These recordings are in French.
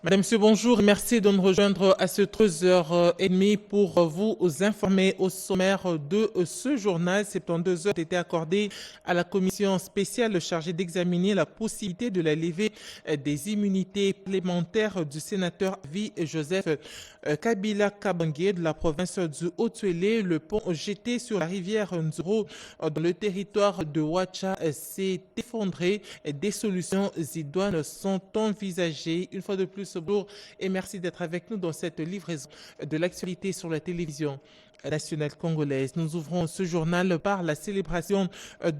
Madame, Monsieur, bonjour. Merci de nous rejoindre à ce 13h30 pour vous informer au sommaire de ce journal. 72 heures ont été accordées à la commission spéciale chargée d'examiner la possibilité de la levée des immunités parlementaires du sénateur V. Joseph Kabila Kabange de la province du Haut-Tuélé. Le pont jeté sur la rivière Nzuro dans le territoire de Ouacha s'est effondré. Des solutions idoines sont envisagées. Une fois de plus, bonjour et merci d'être avec nous dans cette livraison de l'actualité sur la télévision nationale congolaise. Nous ouvrons ce journal par la célébration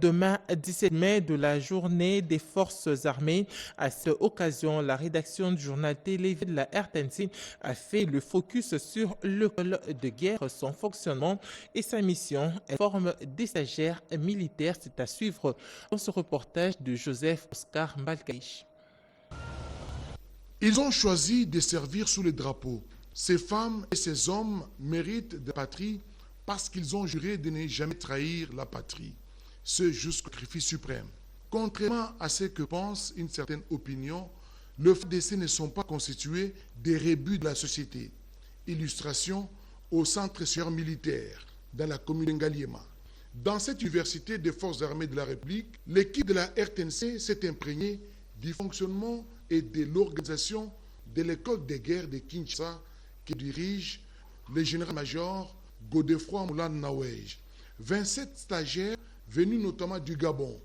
demain 17 mai de la journée des forces armées. À cette occasion, la rédaction du journal télévisé de la RTNC a fait le focus sur l'école de guerre, son fonctionnement et sa mission. Elle forme des stagiaires militaires. C'est à suivre dans ce reportage de Joseph Oscar Mbalkaïch. Ils ont choisi de servir sous les drapeaux. Ces femmes et ces hommes méritent de la patrie parce qu'ils ont juré de ne jamais trahir la patrie, ce jusqu'au sacrifice suprême. Contrairement à ce que pense une certaine opinion, les FARDC ne sont pas constitués des rebuts de la société. Illustration au centre supérieur militaire dans la commune de Ngaliema. Dans cette université des forces armées de la République, l'équipe de la RTNC s'est imprégnée du fonctionnement et de l'organisation de l'école de guerre de Kinshasa qui dirige le général-major Godefroy Moulin Nawej. 27 stagiaires venus notamment du Gabon,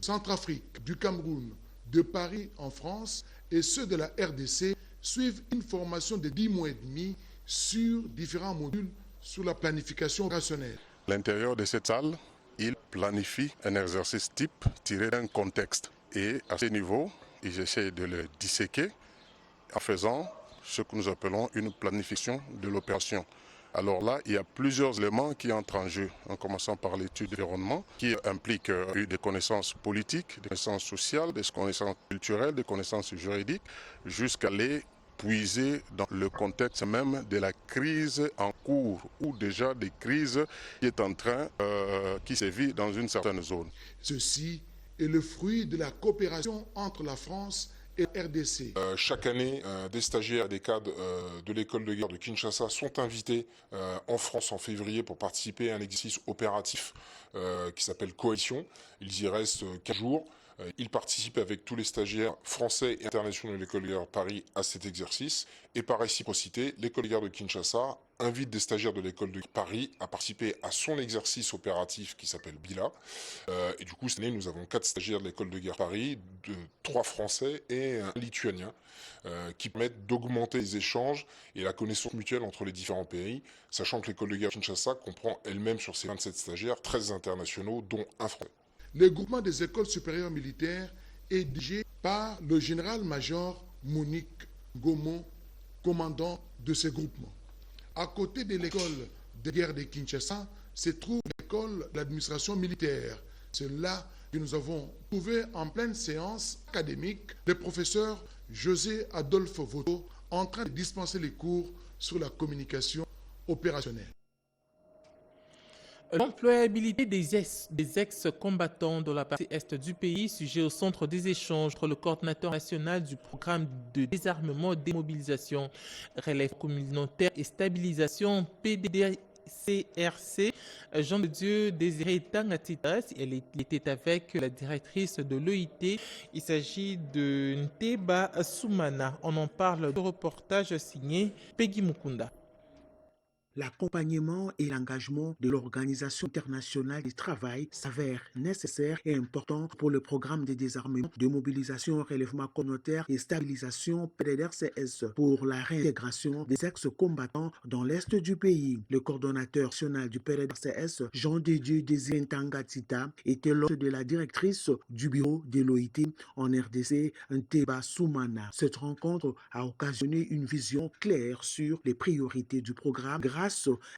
de Centrafrique, du Cameroun, de Paris en France et ceux de la RDC suivent une formation de 10 mois et demi sur différents modules sur la planification opérationnelle. À l'intérieur de cette salle, il planifie un exercice type tiré d'un contexte. Et à ce niveau, ils essaient de le disséquer en faisant ce que nous appelons une planification de l'opération. Alors là, il y a plusieurs éléments qui entrent en jeu, en commençant par l'étude de l'environnement, qui implique des connaissances politiques, des connaissances sociales, des connaissances culturelles, des connaissances juridiques, jusqu'à les puiser dans le contexte même de la crise en cours ou déjà des crises qui est en train, qui sévit dans une certaine zone. Ceci est le fruit de la coopération entre la France et la RDC. Chaque année, des stagiaires, des cadres de l'école de guerre de Kinshasa sont invités en France en février pour participer à un exercice opératif qui s'appelle Coalition. Ils y restent 15 jours. Ils participent avec tous les stagiaires français et internationaux de l'école de guerre Paris à cet exercice. Et par réciprocité, l'école de guerre de Kinshasa invite des stagiaires de l'école de Paris à participer à son exercice opératif qui s'appelle BILA. Et du coup, cette année, nous avons 4 stagiaires de l'école de guerre Paris, 3 Français et un Lituanien, qui permettent d'augmenter les échanges et la connaissance mutuelle entre les différents pays, sachant que l'école de guerre Kinshasa comprend elle-même sur ses 27 stagiaires 13 internationaux, dont un Français. Le groupement des écoles supérieures militaires est dirigé par le général-major Monique Gomo, commandant de ce groupement. À côté de l'école de guerre de Kinshasa se trouve l'école de l'administration militaire. C'est là que nous avons trouvé en pleine séance académique le professeur José Adolphe Voto en train de dispenser les cours sur la communication opérationnelle. L'employabilité des ex-combattants de la partie est du pays, sujet au centre des échanges entre le coordinateur national du programme de désarmement et démobilisation, relève communautaire et stabilisation PDDCRC, Jean de Dieu Désiré Tangatitas. Il était avec la directrice de l'EIT. Il s'agit de Nteba Soumana. On en parle de reportage signé Peggy Mukunda. L'accompagnement et l'engagement de l'Organisation internationale du travail s'avèrent nécessaires et importants pour le programme de désarmement, de mobilisation, relèvement communautaire et stabilisation PDDRCS pour la réintégration des ex-combattants dans l'Est du pays. Le coordonnateur national du PDDRCS, Jean de Dieu Désiré Tangatita, était l'hôte de la directrice du bureau de l'OIT en RDC, Nteba Soumana. Cette rencontre a occasionné une vision claire sur les priorités du programme grâce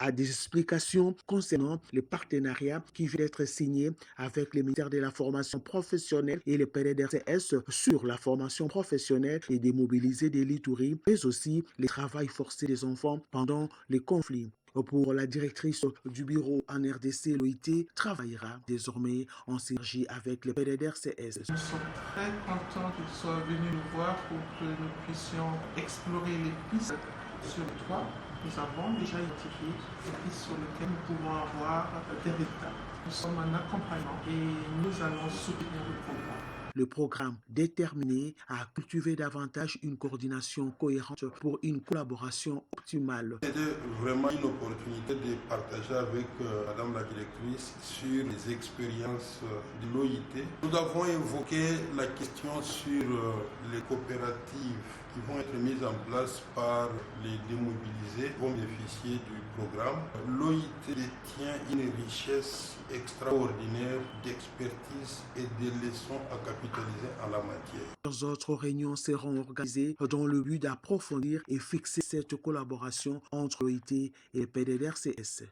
à des explications concernant les partenariats qui viennent d'être signés avec le ministère de la formation professionnelle et le PDDRCS sur la formation professionnelle et démobiliser des litouries, mais aussi les travail forcés des enfants pendant les conflits. Pour la directrice du bureau en RDC, l'OIT travaillera désormais en synergie avec les PDDRCS. Nous sommes très contents qu'ils soient venus nous voir pour que nous puissions explorer les pistes sur le toit. Nous avons déjà identifié les pistes sur lesquelles nous pouvons avoir des résultats. Nous sommes en accompagnement et nous allons soutenir le programme. Le programme déterminé à cultiver davantage une coordination cohérente pour une collaboration optimale. C'était vraiment une opportunité de partager avec Madame la directrice sur les expériences de l'OIT. Nous avons évoqué la question sur les coopératives qui vont être mises en place par les démobilisés, qui vont bénéficier du programme. L'OIT détient une richesse extraordinaire d'expertise et de leçons à capitaliser en la matière. Plusieurs autres réunions seront organisées dans le but d'approfondir et fixer cette collaboration entre l'OIT et les PDDRCS.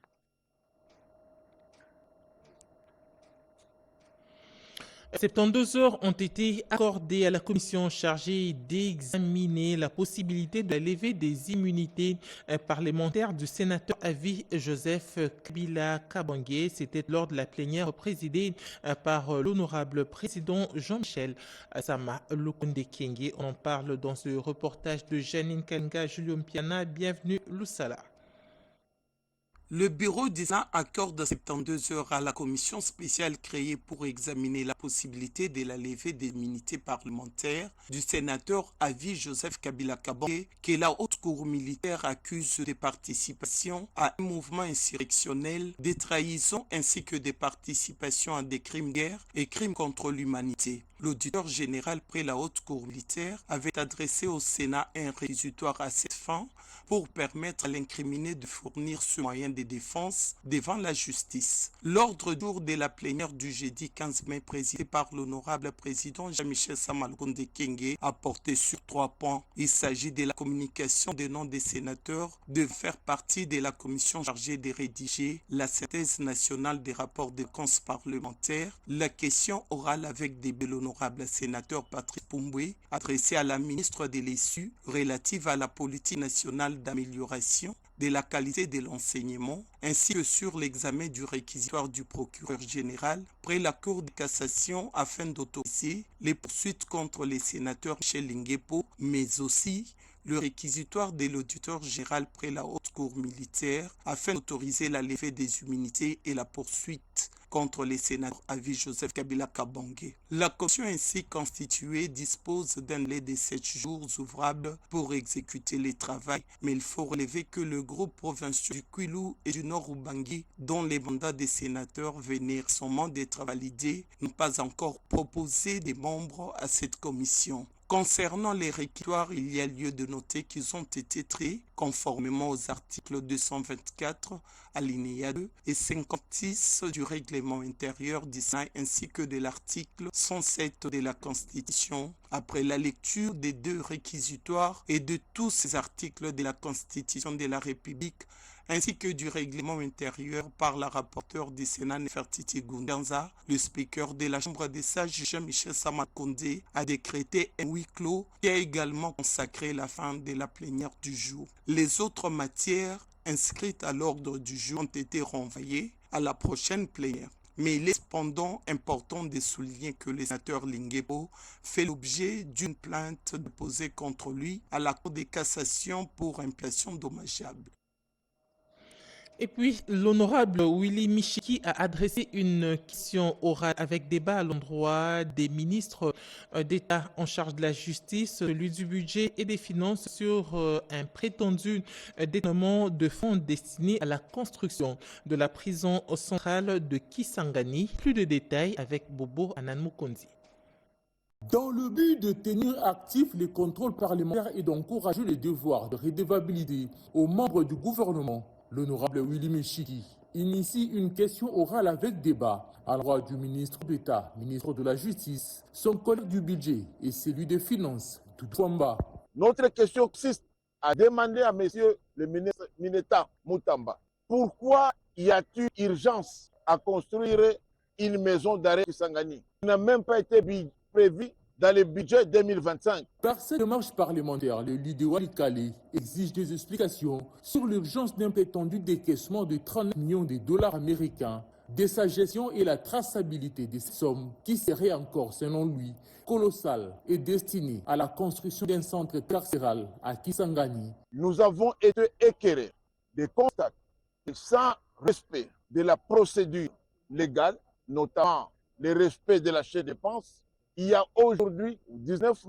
72 heures ont été accordées à la commission chargée d'examiner la possibilité de la levée des immunités parlementaires du sénateur à vie Joseph Kabila Kabange. C'était lors de la plénière présidée par l'honorable président Jean-Michel Sama Lukonde Kenge. On en parle dans ce reportage de Janine Kanga, Julien Piana. Bienvenue, Loussala. Le bureau du Sénat accorde 72 heures à la commission spéciale créée pour examiner la possibilité de la levée des immunités parlementaires du sénateur à vie Joseph Kabila Kabange, que la haute cour militaire accuse de participation à un mouvement insurrectionnel, des trahisons ainsi que des participations à des crimes de guerre et crimes contre l'humanité. L'auditeur général près la haute cour militaire avait adressé au Sénat un réquisitoire à cette fin pour permettre à l'incriminé de fournir ce moyen de défense devant la justice. L'ordre du jour de la plénière du jeudi 15 mai présidé par l'honorable président Jean-Michel Sama Lukonde Kenge a porté sur 3 points. Il s'agit de la communication des noms des sénateurs, de faire partie de la commission chargée de rédiger la synthèse nationale des rapports de comptes parlementaires, la question orale avec l'honorable sénateur Patrice Poumboué adressée à la ministre de l'Essu relative à la politique nationale d'amélioration de la qualité de l'enseignement, ainsi que sur l'examen du réquisitoire du procureur général près la Cour de cassation afin d'autoriser les poursuites contre les sénateurs Michel Linguepo, mais aussi le réquisitoire de l'auditeur général près la haute cour militaire afin d'autoriser la levée des immunités et la poursuite contre les sénateurs à vie Joseph Kabila Kabange. La commission ainsi constituée dispose d'un délai de 7 jours ouvrables pour exécuter les travaux, mais il faut relever que le groupe provincial du Kwilu et du Nord Ubangi, dont les mandats des sénateurs venaient récemment d'être validés, n'ont pas encore proposé des membres à cette commission. Concernant les réquisitoires, il y a lieu de noter qu'ils ont été traités conformément aux articles 224, alinéa 2 et 56 du règlement intérieur du Sénat ainsi que de l'article 107 de la Constitution. Après la lecture des 2 réquisitoires et de tous ces articles de la Constitution de la République, ainsi que du règlement intérieur par la rapporteure du Sénat Nefertiti Gundanza, le speaker de la Chambre des sages Jean-Michel Sama Lukonde a décrété un huis clos qui a également consacré la fin de la plénière du jour. Les autres matières inscrites à l'ordre du jour ont été renvoyées à la prochaine plénière. Mais il est cependant important de souligner que le sénateur Linguepo fait l'objet d'une plainte déposée contre lui à la Cour de cassation pour impression dommageable. Et puis, l'honorable Willy Michiki a adressé une question orale avec débat à l'endroit des ministres d'État en charge de la justice, celui du budget et des finances sur un prétendu détournement de fonds destinés à la construction de la prison centrale de Kisangani. Plus de détails avec Bobo Ananmukondi. Dans le but de tenir actifs les contrôles parlementaires et d'encourager les devoirs de redevabilité aux membres du gouvernement, l'honorable Willy Michiki initie une question orale avec débat à l'endroit du ministre d'État, ministre de la Justice, son collègue du budget et celui des Finances, Toutouamba. Notre question consiste à demander à monsieur le ministre Mineta Mutamba, pourquoi y a-t-il urgence à construire une maison d'arrêt Kisangani qui n'a même pas été prévue dans le budget 2025. Par cette démarche parlementaire, le leader Walikale exige des explications sur l'urgence d'un prétendu décaissement de 30 millions de dollars américains, de sa gestion et la traçabilité des sommes qui seraient encore, selon lui, colossales et destinées à la construction d'un centre carcéral à Kisangani. Nous avons été éclairés de constats sans respect de la procédure légale, notamment le respect de la chèque dépense. Il y a aujourd'hui 19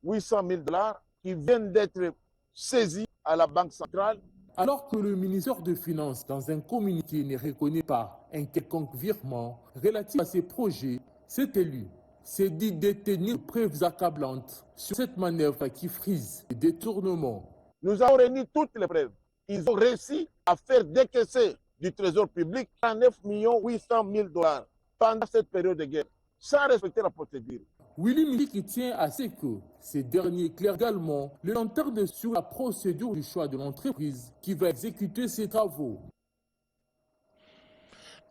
800 000 dollars qui viennent d'être saisis à la Banque centrale. Alors que le ministère des Finances, dans un communiqué, ne reconnaît pas un quelconque virement relatif à ces projets, cet élu s'est dit détenir preuves accablantes sur cette manœuvre qui frise les détournements. Nous avons réuni toutes les preuves. Ils ont réussi à faire décaisser du trésor public 39 800 000 dollars pendant cette période de guerre, sans respecter la procédure. Willy Miki tient à ce que ces derniers éclairent également le lanterne sur la procédure du choix de l'entreprise qui va exécuter ces travaux.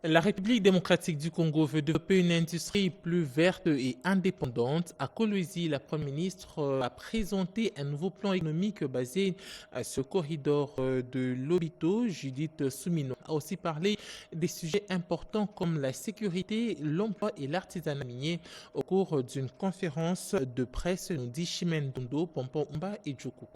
La République démocratique du Congo veut développer une industrie plus verte et indépendante. À Kolwezi, la Première ministre a présenté un nouveau plan économique basé sur le corridor de Lobito. Judith Soumino a aussi parlé des sujets importants comme la sécurité, l'emploi et l'artisanat minier au cours d'une conférence de presse, nous dit Chimène Dondo, Pompon Umba et Djoko.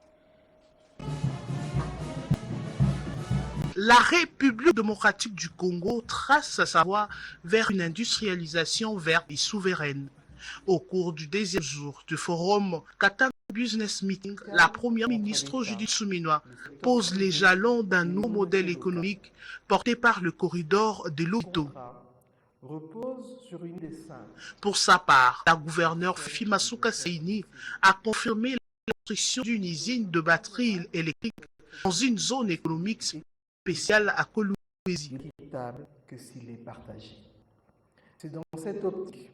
La République démocratique du Congo trace sa voie vers une industrialisation verte et souveraine. Au cours du deuxième jour du forum Katanga Business Meeting, la première ministre Judith Soumino pose les jalons d'un nouveau modèle économique porté par le corridor de Lobito. Pour sa part, la gouverneure Fifi Masuka Seini a confirmé la construction d'une usine de batteries électriques dans une zone économique spéciale à Kolwezi. Que s'il est partagé. C'est dans cette optique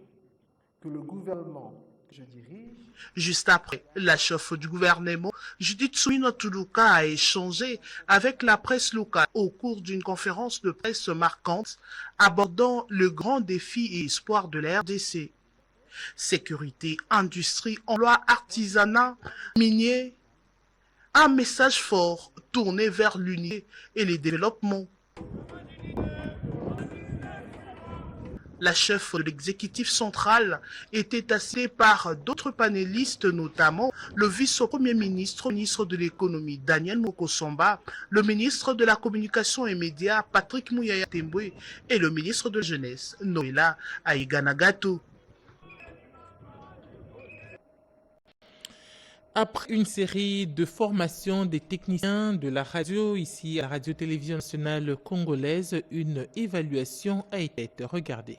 que le gouvernement que je dirige... Juste après, la chef du gouvernement, Judith Soumino Tuluka, a échangé avec la presse locale au cours d'une conférence de presse marquante abordant le grand défi et espoir de la RDC. Sécurité, industrie, emploi, artisanat, minier, un message fort tourné vers l'unité et le développement. La chef de l'exécutif central était assistée par d'autres panélistes, notamment le vice-premier ministre, ministre de l'économie Daniel Mokosomba, le ministre de la communication et médias Patrick Mouyaya Tembwe et le ministre de la jeunesse Noéla Aïganagato. Après une série de formations des techniciens de la radio, ici à la Radio-Télévision nationale congolaise, une évaluation a été regardée.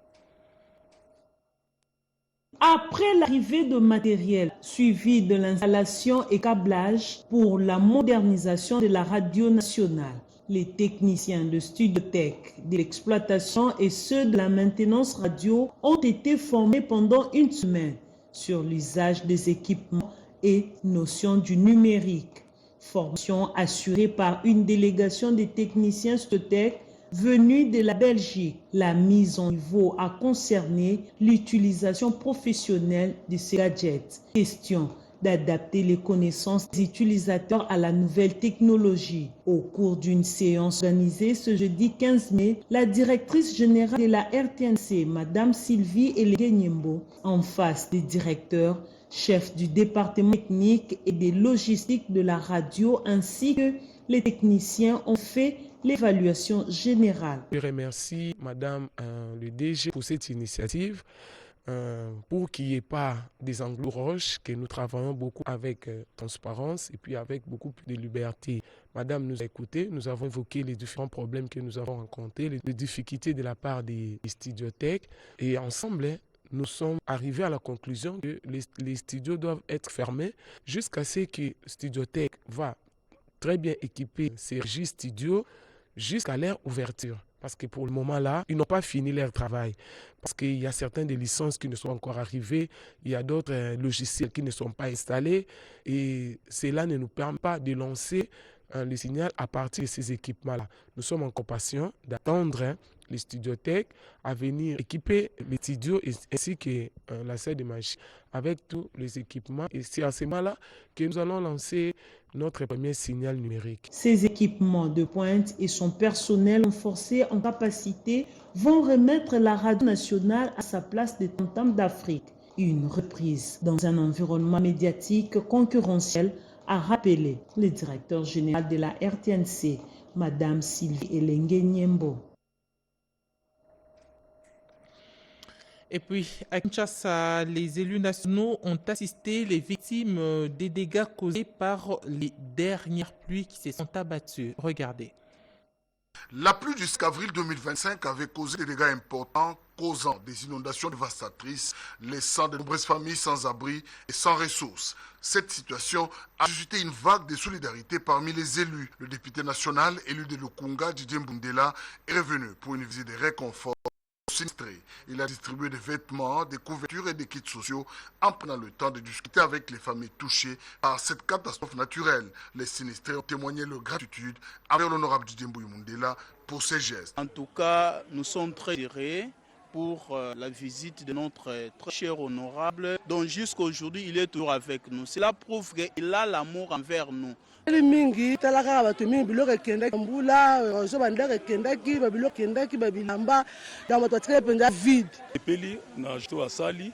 Après l'arrivée de matériel suivi de l'installation et câblage pour la modernisation de la radio nationale, les techniciens de Studiotech, de l'exploitation et ceux de la maintenance radio ont été formés pendant une semaine sur l'usage des équipements et notions du numérique. Formation assurée par une délégation des techniciens Studiotech venus de la Belgique. La mise en niveau a concerné l'utilisation professionnelle de ces gadgets. Question d'adapter les connaissances des utilisateurs à la nouvelle technologie. Au cours d'une séance organisée ce jeudi 15 mai, la directrice générale de la RTNC, Madame Sylvie Elegenyembo, en face des directeurs, chefs du département technique et des logistiques de la radio, ainsi que les techniciens ont fait l'évaluation générale. Je remercie Madame le DG pour cette initiative, pour qu'il n'y ait pas des angles roches, que nous travaillons beaucoup avec transparence et puis avec beaucoup plus de liberté. Madame nous a écoutés, nous avons évoqué les différents problèmes que nous avons rencontrés, les difficultés de la part des Studiotech, et ensemble, nous sommes arrivés à la conclusion que les studios doivent être fermés jusqu'à ce que Studiotech va très bien équiper ces studios jusqu'à leur ouverture. Parce que pour le moment là, ils n'ont pas fini leur travail. Parce qu'il y a certaines des licences qui ne sont encore arrivées, il y a d'autres logiciels qui ne sont pas installés, et cela ne nous permet pas de lancer le signal à partir de ces équipements-là. Nous sommes encore patients d'attendre les studiothèques à venir équiper les studios ainsi que la salle de machines avec tous les équipements. Et c'est à ce moment-là que nous allons lancer notre premier signal numérique. Ces équipements de pointe et son personnel renforcé en capacité vont remettre la radio nationale à sa place de tam-tam d'Afrique. Une reprise dans un environnement médiatique concurrentiel, a rappelé le directeur général de la RTNC, Madame Sylvie Elengue Niembo. Et puis, à Kinshasa, les élus nationaux ont assisté les victimes des dégâts causés par les dernières pluies qui se sont abattues. Regardez. La pluie jusqu'à avril 2025 avait causé des dégâts importants, causant des inondations dévastatrices, laissant de nombreuses familles sans abri et sans ressources. Cette situation a suscité une vague de solidarité parmi les élus. Le député national élu de Lukunga, Didier Mbundela, est revenu pour une visite de réconfort. Il a distribué des vêtements, des couvertures et des kits sociaux en prenant le temps de discuter avec les familles touchées par cette catastrophe naturelle. Les sinistrés ont témoigné leur gratitude envers l'honorable Didier Mbundela pour ses gestes. En tout cas, nous sommes très heureux pour la visite de notre très cher honorable, dont jusqu'aujourd'hui il est toujours avec nous. Cela prouve qu'il a l'amour envers nous. mingi talaka bato mingi biloko ekendaki mbula ozo bandaka ekendaki babiloko ekendaki babilamba ya moto atikali mpenza vide epeli na jeto asali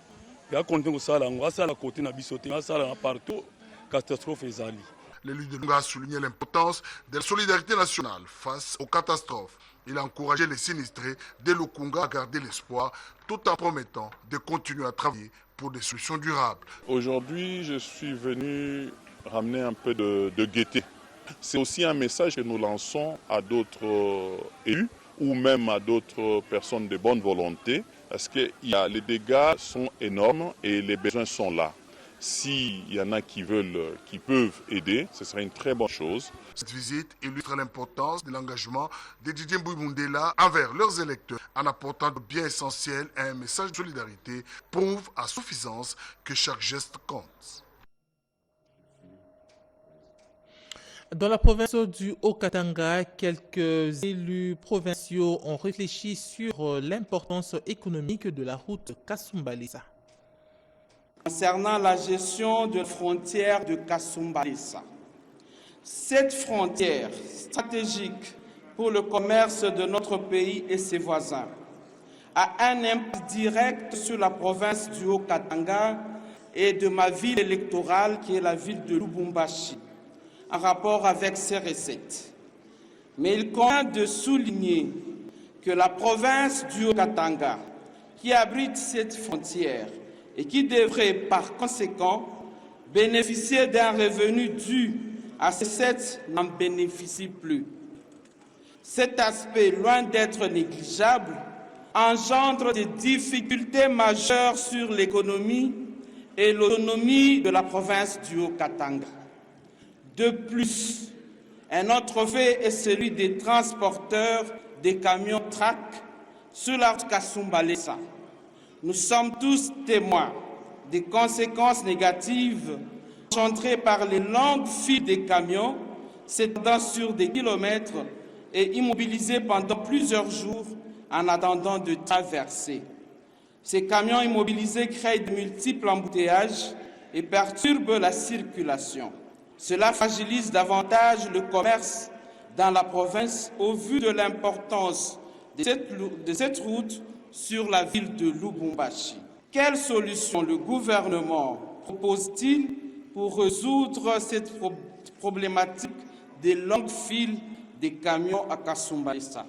ya kontinue kosala yango asala kote na biso te asala na partout catastrophe ezali. L'élu de Lunga a souligné l'importance de la solidarité nationale face aux catastrophes. Il a encouragé les sinistrés de Lukunga à garder l'espoir tout en promettant de continuer à travailler pour des solutions durables. Aujourd'hui, je suis venu ramener un peu de gaieté. C'est aussi un message que nous lançons à d'autres élus ou même à d'autres personnes de bonne volonté, parce que les dégâts sont énormes et les besoins sont là. S'il y en a qui peuvent aider, ce serait une très bonne chose. Cette visite illustre l'importance de l'engagement de Didier Mbundela envers leurs électeurs en apportant de biens essentiels et un message de solidarité prouve à suffisance que chaque geste compte. Dans la province du Haut-Katanga, quelques élus provinciaux ont réfléchi sur l'importance économique de la route Kasumbalesa. Concernant la gestion de la frontière de Kasumbalesa, cette frontière stratégique pour le commerce de notre pays et ses voisins a un impact direct sur la province du Haut-Katanga et de ma ville électorale qui est la ville de Lubumbashi, en rapport avec ses recettes. Mais il convient de souligner que la province du Haut-Katanga, qui abrite cette frontière et qui devrait par conséquent bénéficier d'un revenu dû à ces recettes, n'en bénéficie plus. Cet aspect, loin d'être négligeable, engendre des difficultés majeures sur l'économie et l'autonomie de la province du Haut-Katanga. De plus, un autre fait est celui des transporteurs des camions track sur la route Kasumbalesa. Nous sommes tous témoins des conséquences négatives engendrées par les longues files des camions s'étendant sur des kilomètres et immobilisés pendant plusieurs jours en attendant de traverser. Ces camions immobilisés créent de multiples embouteillages et perturbent la circulation. Cela fragilise davantage le commerce dans la province au vu de l'importance de cette route sur la ville de Lubumbashi. Quelle solution le gouvernement propose-t-il pour résoudre cette problématique des longues files des camions à Kasumbalesa?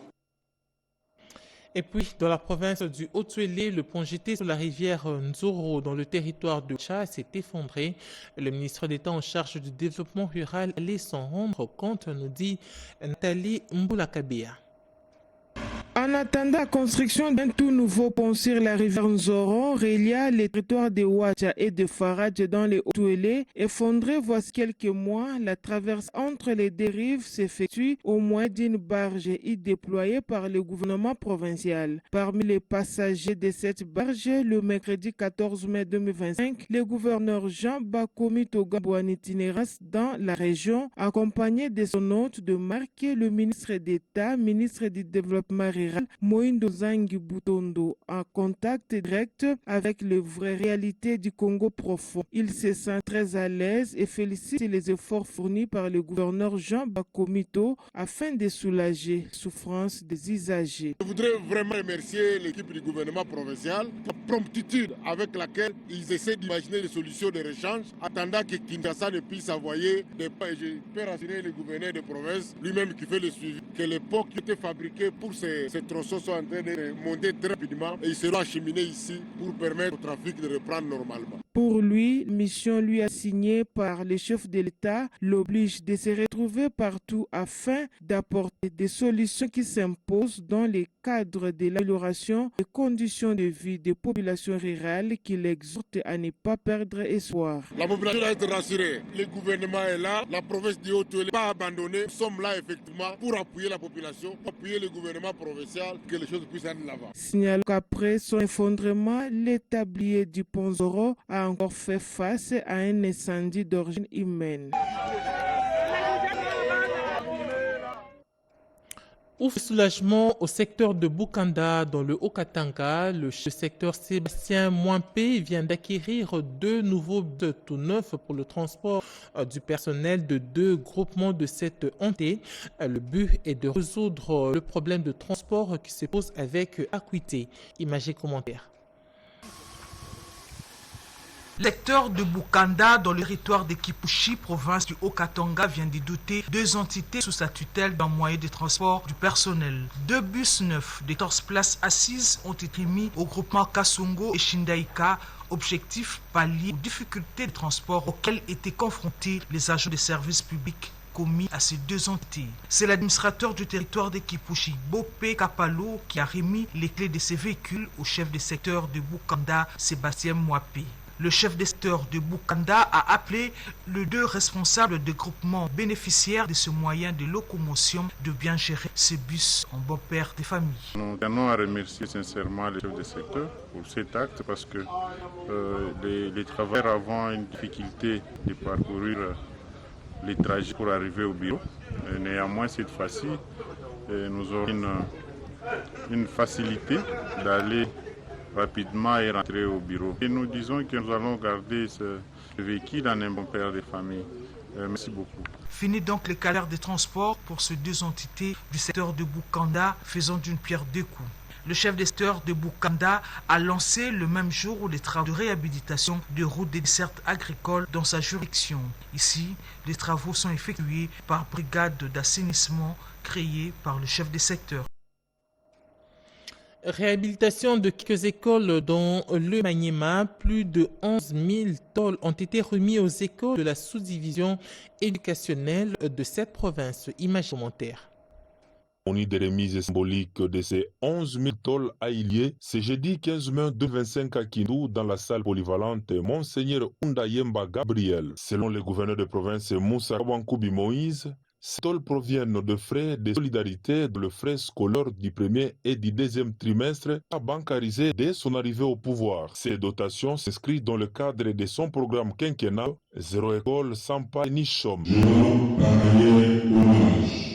Et puis, dans la province du Haut-Tuélé, le pont jeté sur la rivière Nzoro dans le territoire de Tcha s'est effondré. Le ministre d'État en charge du développement rural allait s'en rendre compte, nous dit Nathalie Mboulakabea. En attendant la construction d'un tout nouveau pont sur la rivière Nzoro, reliant les territoires de Ouacha et de Faradj dans les Haut-Tuélé, effondré voici quelques mois, la traversée entre les deux rives s'effectue au moins d'une barge déployée par le gouvernement provincial. Parmi les passagers de cette barge, le mercredi 14 mai 2025, le gouverneur Jean Bakomi Togabo en itinérance dans la région, accompagné de son hôte de marque, le ministre d'État, ministre du Développement rural national, Moïndo Zangi Butondo, en contact direct avec les vraies réalités du Congo profond. Il se sent très à l'aise et félicite les efforts fournis par le gouverneur Jean Bakomito afin de soulager les souffrances des usagers. Je voudrais vraiment remercier l'équipe du gouvernement provincial pour la promptitude avec laquelle ils essaient d'imaginer des solutions de rechange, attendant que Kinshasa ne puisse envoyer des pas. Et je peux rassurer le gouverneur de province, lui-même qui fait le suivi, que les pots qui étaient fabriqués pour ces tronçons sont en train de monter très rapidement et ils seront acheminés ici pour permettre au trafic de reprendre normalement. Pour lui, mission lui assignée par le chef de l'État l'oblige de se retrouver partout afin d'apporter des solutions qui s'imposent dans le cadre de l'amélioration des conditions de vie des populations rurales qu'il exhorte à ne pas perdre espoir. La population doit être rassurée. Le gouvernement est là, la province du Haut-Touélé n'est pas abandonnée. Nous sommes là effectivement pour appuyer la population, pour appuyer le gouvernement provincial, que les choses puissent aller de l'avant. Signale qu'après son effondrement, l'établier du Pont Zoro a encore fait face à un incendie d'origine humaine. Ouf soulagement au secteur de Bukanda dans le Haut-Katanga. Le secteur Sébastien Mouampé vient d'acquérir 2 nouveaux bus tout neufs pour le transport du personnel de 2 groupements de cette entité. Le but est de résoudre le problème de transport qui se pose avec acuité. Images et commentaires. Le secteur de Bukanda, dans le territoire de Kipushi, province du Haut-Katanga, vient de doter 2 entités sous sa tutelle d'un moyen de transport du personnel. 2 bus neufs de 14 places assises ont été mis au groupement Kasongo et Shindaika. Objectif pallier aux difficultés de transport auxquelles étaient confrontés les agents de services publics commis à ces 2 entités. C'est l'administrateur du territoire de Kipushi, Bopé Kapalo, qui a remis les clés de ces véhicules au chef de secteur de Bukanda, Sébastien Mouampé. Le chef de secteur de Bukanda a appelé les 2 responsables de groupement bénéficiaires de ce moyen de locomotion de bien gérer ces bus en bon père de famille. Nous tenons à remercier sincèrement les chefs de secteur pour cet acte parce que les travailleurs avaient une difficulté de parcourir les trajets pour arriver au bureau. Néanmoins, cette fois-ci, nous aurons une facilité d'aller rapidement et rentrer au bureau. Et nous disons que nous allons garder ce véhicule en un bon père de famille. Merci beaucoup. Fini donc le calvaire des transports pour ces 2 entités du secteur de Bukanda, faisant d'une pierre 2 coups. Le chef de secteur de Bukanda a lancé le même jour les travaux de réhabilitation de routes des dessertes agricoles dans sa juridiction. Ici, les travaux sont effectués par brigade d'assainissement créée par le chef de secteur. Réhabilitation de quelques écoles dans le Maniema. Plus de 11 000 tôles ont été remis aux écoles de la sous-division éducationnelle de cette province. Images commentaires. On y des remises symboliques de ces 11 000 tôles à Ilié, c'est jeudi 15 mai 2025 à Kindu dans la salle polyvalente Monseigneur Undayemba Gabriel. Selon le gouverneur de province Moussa Wankoubi Moïse, ces tôles proviennent de frais de solidarité de le frais scolaire du premier et du deuxième trimestre à bancarisé dès son arrivée au pouvoir. Ces dotations s'inscrivent dans le cadre de son programme quinquennal Zéro école sans pas ni chôme. Je rends par ailleurs hommage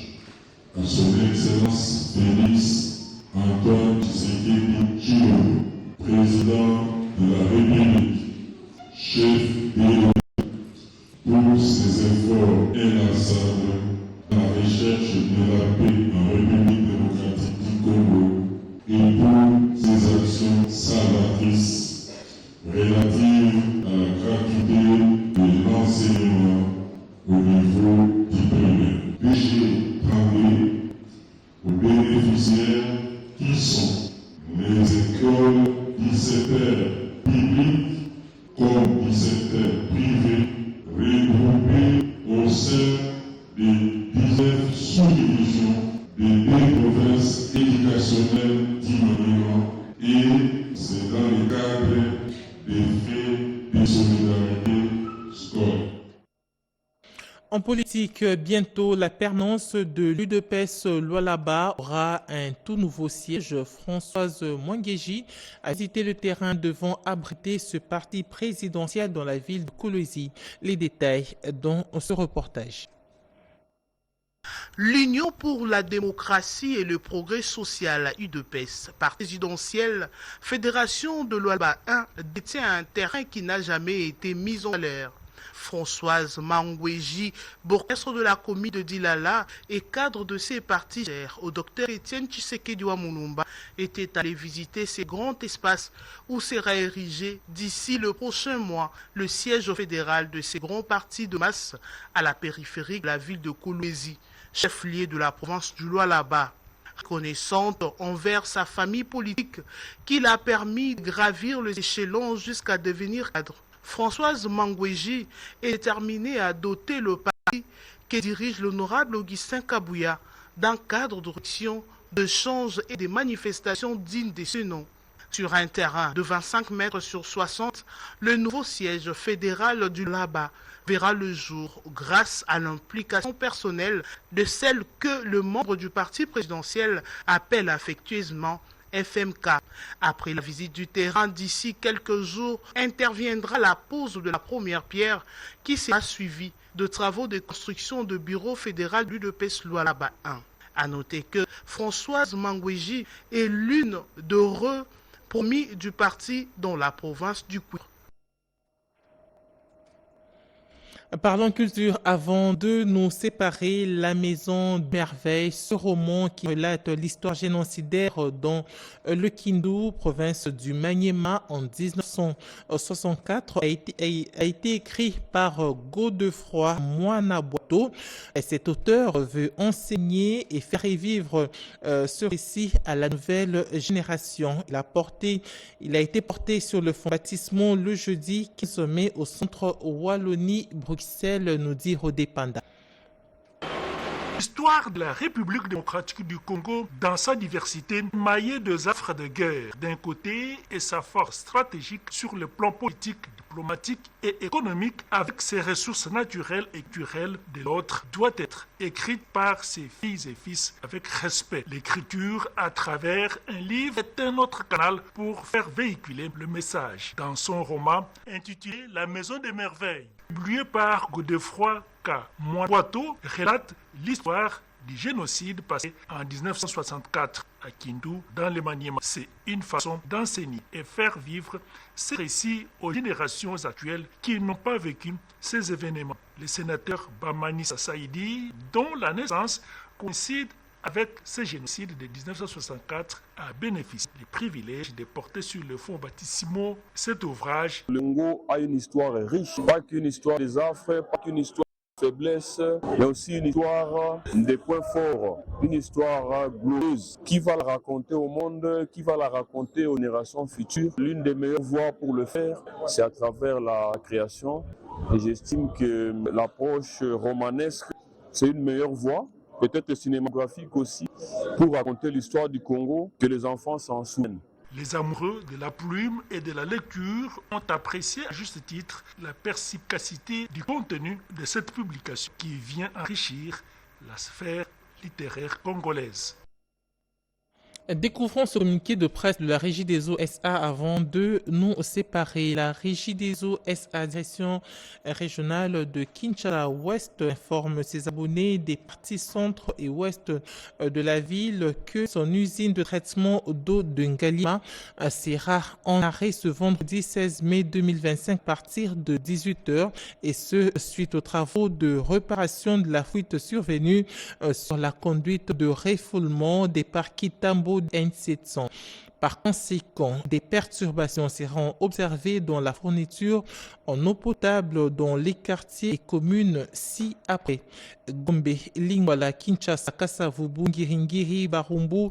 à son Excellence Félix Antoine Tshisekedi Tshilombo, président de la République, chef de l'État, pour ses efforts inlassables dans la recherche de la paix en République démocratique du Congo et pour ses actions salvatrices relatives à la gratuité de l'enseignement au niveau du primaire. Puis-je parler aux bénéficiaires qui sont les écoles du secteur public comme du secteur privé regroupés au sein des 19 sous-divisions des 2 provinces éducationnelles du Maniema et c'est dans le cadre des faits de solidarité scolaire. En politique, bientôt, la permanence de l'UDPS Lualaba aura un tout nouveau siège. Françoise Mwangeji a visité le terrain devant abriter ce parti présidentiel dans la ville de Kolwezi. Les détails dans ce reportage. L'Union pour la démocratie et le progrès social, UDPS, par présidentielle, Fédération de Lualaba 1, détient un terrain qui n'a jamais été mis en valeur. Françoise Mangweji, bourgmestre de la commune de Dilala et cadre de ses partis au docteur Étienne Tshisekedi Mulumba, était allé visiter ces grands espaces où sera érigé d'ici le prochain mois le siège fédéral de ces grands partis de masse à la périphérie de la ville de Kolwezi, chef-lieu de la province du Lualaba. Reconnaissante envers sa famille politique qui l'a permis de gravir les échelons jusqu'à devenir cadre, Françoise Mangweji est déterminée à doter le parti que dirige l'honorable Augustin Kabouya d'un cadre de réaction, de change et de manifestations dignes de ce nom. Sur un terrain de 25 mètres sur 60, le nouveau siège fédéral du Lualaba verra le jour grâce à l'implication personnelle de celle que le membre du parti présidentiel appelle affectueusement FMK. Après la visite du terrain d'ici quelques jours, interviendra la pose de la première pierre qui sera suivie de travaux de construction de bureau fédéral du UDPS Lualaba 1. A noter que Françoise Mangweji est l'une de promis du parti dans la province du Kouir. Parlons culture avant de nous séparer. La Maison de Merveille, ce roman qui relate l'histoire génocidaire dans le Kindu, province du Maniema en 1964, a été écrit par Godefroy Moinaboito. Cet auteur veut enseigner et faire revivre ce récit à la nouvelle génération. Il a été porté sur le fonds baptismaux le jeudi 15 mai au centre Wallonie-Bruxelles, nous dit Rodé Panda. L'histoire de la République démocratique du Congo dans sa diversité, maillée de affres de guerre d'un côté et sa force stratégique sur le plan politique, diplomatique et économique avec ses ressources naturelles et culturelles de l'autre, doit être écrite par ses filles et fils avec respect. L'écriture à travers un livre est un autre canal pour faire véhiculer le message. Dans son roman intitulé La Maison des Merveilles, publié par Godefroy Moinaboito, relate l'histoire du génocide passé en 1964 à Kindu dans le Maniema. C'est une façon d'enseigner et faire vivre ces récits aux générations actuelles qui n'ont pas vécu ces événements. Le sénateur Bamani Saïdi, dont la naissance coïncide avec ce génocide de 1964, a bénéficié du privilège de porter sur le fonds baptismaux cet ouvrage. Le Congo a une histoire riche, pas qu'une histoire des affres, pas qu'une histoire de faiblesse, mais aussi une histoire des points forts, une histoire glorieuse qui va la raconter au monde, qui va la raconter aux générations futures. L'une des meilleures voies pour le faire, c'est à travers la création. Et j'estime que l'approche romanesque, c'est une meilleure voie, peut-être cinématographique aussi, pour raconter l'histoire du Congo, que les enfants s'en souviennent. Les amoureux de la plume et de la lecture ont apprécié à juste titre la perspicacité du contenu de cette publication qui vient enrichir la sphère littéraire congolaise. Découvrons ce communiqué de presse de la Régie des eaux SA avant de nous séparer. La Régie des eaux SA, direction régionale de Kinshasa-Ouest, informe ses abonnés des parties centre et ouest de la ville que son usine de traitement d'eau de Ngalima sera en arrêt ce vendredi 16 mai 2025 à partir de 18h et ce suite aux travaux de réparation de la fuite survenue sur la conduite de refoulement des parcs Kitambo N700. Par conséquent, des perturbations seront observées dans la fourniture en eau potable dans les quartiers et communes ci-après. Gombe, Lingwala, Kinshasa, Kasavubu, Ngiringiri, Barumbu,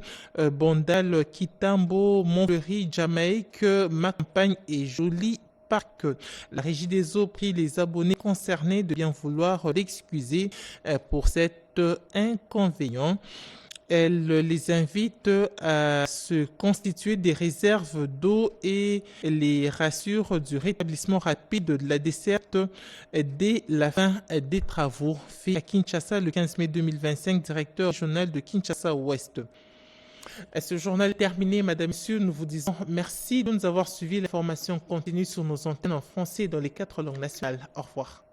Bondal, Kitambo, Montfleury, Jamaïque, Macampagne et Jolie Parc. La Régie des eaux prie les abonnés concernés de bien vouloir l'excuser pour cet inconvénient. Elle les invite à se constituer des réserves d'eau et les rassure du rétablissement rapide de la desserte dès la fin des travaux. Fait à Kinshasa le 15 mai 2025, directeur régional de Kinshasa-Ouest. Ce journal est terminé, Madame, Messieurs. Nous vous disons merci de nous avoir suivis. L'information continue sur nos antennes en français et dans les 4 langues nationales. Au revoir.